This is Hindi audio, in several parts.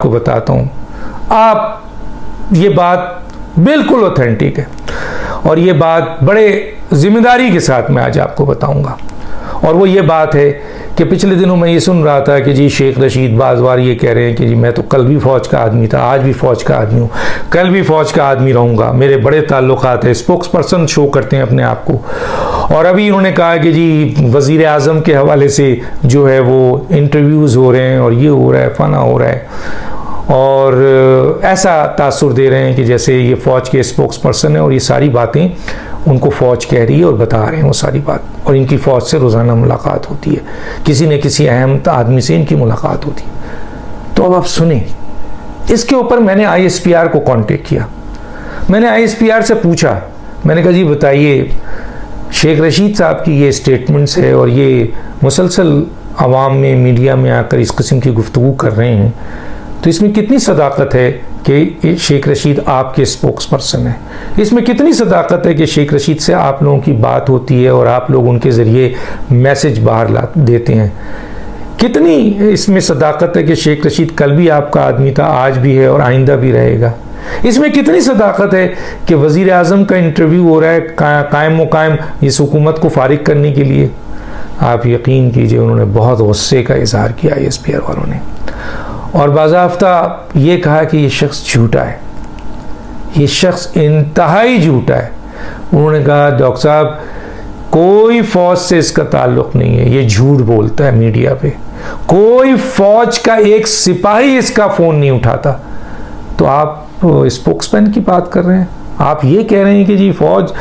आपको बताता हूँ, आप ये बात बिल्कुल ऑथेंटिक है और ये बात बड़े जिम्मेदारी के साथ मैं आज आपको बताऊंगा। और वो ये बात है कि पिछले दिनों मैं ये सुन रहा था कि जी शेख रशीद बाज़वार ये कह रहे हैं कि जी मैं तो कल भी फ़ौज का आदमी था, आज भी फ़ौज का आदमी हूँ, कल भी फ़ौज का आदमी रहूँगा, मेरे बड़े ताल्लुकात हैं, स्पोक्स पर्सन शो करते हैं अपने आप को। और अभी इन्होंने कहा कि जी वज़ीर आज़म के हवाले से जो है वो इंटरव्यूज़ हो रहे हैं और ये हो रहा है, फना हो रहा है, और ऐसा तासुर दे रहे हैं कि जैसे ये फ़ौज के स्पोक्स पर्सन है और ये सारी बातें उनको फ़ौज कह रही है और बता रहे हैं वो सारी बात, और इनकी फ़ौज से रोज़ाना मुलाकात होती है, किसी न किसी अहम आदमी से इनकी मुलाकात होती है। तो अब आप सुने, इसके ऊपर मैंने ISPR को कांटेक्ट किया। मैंने ISPR से पूछा, मैंने कहा जी बताइए, शेख रशीद साहब की ये स्टेटमेंट्स है और ये मुसलसल आवाम में, मीडिया में आकर इस किस्म की गुफ्तगू कर रहे हैं, तो इसमें कितनी सदाकत है कि शेख रशीद आपके स्पोक्स पर्सन है, इसमें कितनी सदाकत है कि शेख रशीद से आप लोगों की बात होती है और आप लोग उनके ज़रिए मैसेज बाहर ला देते हैं, कितनी इसमें सदाकत है कि शेख रशीद कल भी आपका आदमी था, आज भी है और आइंदा भी रहेगा, इसमें कितनी सदाकत है कि वज़ीर आज़म का इंटरव्यू हो रहा है कायम मुकायम इस हुकूमत को फारिग करने के लिए। आप यकीन कीजिए उन्होंने बहुत गुस्से का इजहार किया ISPR वालों ने, और बाज़ाफ्ता ये कहा कि ये शख्स झूठा है, ये शख्स इंतहाई झूठा है। उन्होंने कहा डॉक्टर साहब कोई फ़ौज से इसका ताल्लुक़ नहीं है, ये झूठ बोलता है मीडिया पे, कोई फ़ौज का एक सिपाही इसका फ़ोन नहीं उठाता। तो आप स्पोक्समैन की बात कर रहे हैं, आप ये कह रहे हैं कि जी फ़ौज,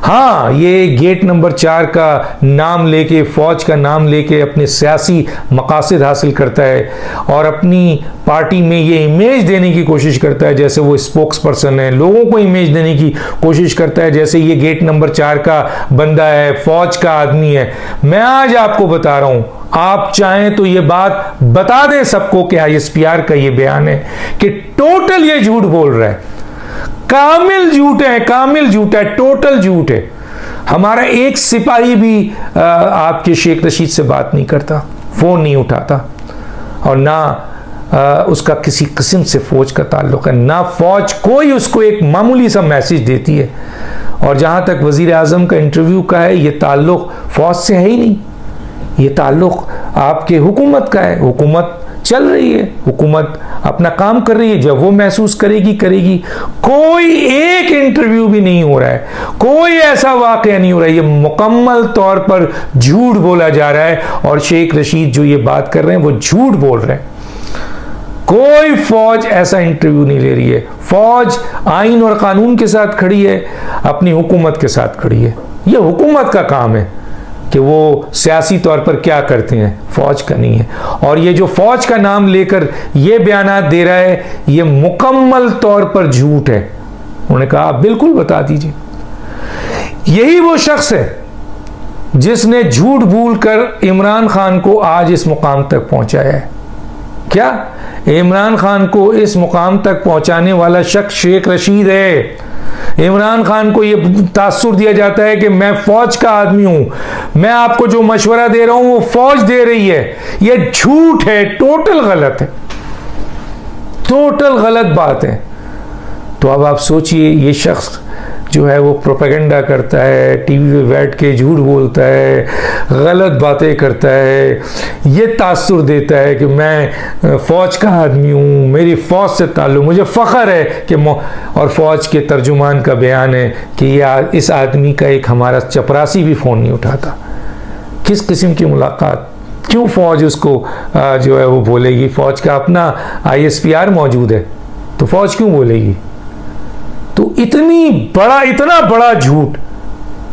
हाँ ये गेट नंबर 4 का नाम लेके, फ़ौज का नाम लेके अपने सियासी मकासद हासिल करता है और अपनी पार्टी में ये इमेज देने की कोशिश करता है जैसे वो स्पोक्स पर्सन है, लोगों को इमेज देने की कोशिश करता है जैसे ये गेट नंबर 4 का बंदा है, फ़ौज का आदमी है। मैं आज आपको बता रहा हूँ, आप चाहें तो ये बात बता दें सबको कि ISPR का ये बयान है कि टोटल ये झूठ बोल रहा है, कामिल झूठ है, कामिल झूठ है, टोटल झूठ है। हमारा एक सिपाही भी आपके शेख रशीद से बात नहीं करता, फ़ोन नहीं उठाता, और ना उसका किसी किस्म से फ़ौज का ताल्लुक़ है, ना फ़ौज कोई उसको एक मामूली सा मैसेज देती है। और जहाँ तक वज़ीर आज़म का इंटरव्यू का है, ये ताल्लुक़ फ़ौज से है ही नहीं, ये ताल्लुक़ आपके हुकूमत का है। हुकूमत चल रही है, हुकूमत अपना काम कर रही है, जब वो महसूस करेगी करेगी। कोई एक इंटरव्यू भी नहीं हो रहा है, कोई ऐसा वाक़या नहीं हो रहा है, ये मुकम्मल तौर पर झूठ बोला जा रहा है। और शेख रशीद जो ये बात कर रहे हैं वो झूठ बोल रहे हैं। कोई फ़ौज ऐसा इंटरव्यू नहीं ले रही है, फ़ौज आइन और कानून के साथ खड़ी है, अपनी हुकूमत के साथ खड़ी है। ये हुकूमत का काम है कि वो सियासी तौर पर क्या करते हैं, फ़ौज का नहीं है। और ये जो फ़ौज का नाम लेकर ये बयानात दे रहा है, ये मुकम्मल तौर पर झूठ है। उन्होंने कहा आप बिल्कुल बता दीजिए। यही वो शख्स है जिसने झूठ बोलकर इमरान खान को आज इस मुकाम तक पहुंचाया है। क्या इमरान खान को इस मुकाम तक पहुंचाने वाला शख्स शेख रशीद है। इमरान खान को यह तासुर दिया जाता है कि मैं फ़ौज का आदमी हूं, मैं आपको जो मशवरा दे रहा हूं वो फ़ौज दे रही है। यह झूठ है, टोटल गलत है, टोटल गलत बात है। तो अब आप सोचिए, ये शख्स जो है वो प्रोपेगेंडा करता है, टीवी पे बैठ के झूठ बोलता है, गलत बातें करता है, ये तासुर देता है कि मैं फ़ौज का आदमी हूँ, मेरी फ़ौज से ताल्लुक़, मुझे फ़ख्र है कि और फ़ौज के तर्जुमान का बयान है कि इस आदमी का एक हमारा चपरासी भी फ़ोन नहीं उठाता। किस किस्म की मुलाकात, क्यों फ़ौज उसको जो है वो बोलेगी? फ़ौज का अपना ISPR मौजूद है तो फ़ौज क्यों बोलेगी? तो इतना बड़ा झूठ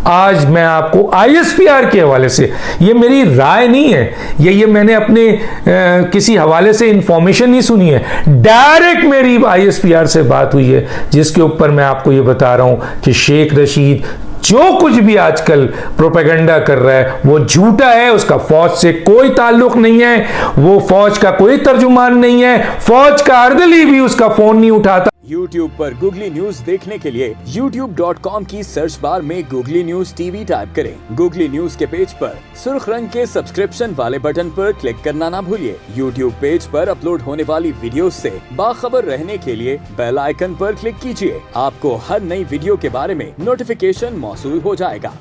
आज मैं आपको ISPR के हवाले से, ये मेरी राय नहीं है, ये मैंने अपने किसी हवाले से इंफॉर्मेशन नहीं सुनी है, डायरेक्ट मेरी ISPR से बात हुई है, जिसके ऊपर मैं आपको ये बता रहा हूं कि शेख रशीद जो कुछ भी आजकल प्रोपेगेंडा कर रहा है वो झूठा है, उसका फ़ौज से कोई ताल्लुक नहीं है, वो फ़ौज का कोई तर्जुमान नहीं है, फ़ौज का अर्दली भी उसका फ़ोन नहीं उठाता। YouTube पर गूगली न्यूज देखने के लिए youtube.com की सर्च बार में गूगली न्यूज टीवी टाइप करें। गूगली न्यूज के पेज पर सुर्ख रंग के सब्सक्रिप्शन वाले बटन पर क्लिक करना ना भूलिए। YouTube पेज पर अपलोड होने वाली वीडियोस से बाखबर रहने के लिए बेल आइकन पर क्लिक कीजिए। आपको हर नई वीडियो के बारे में नोटिफिकेशन मौसूल हो जाएगा।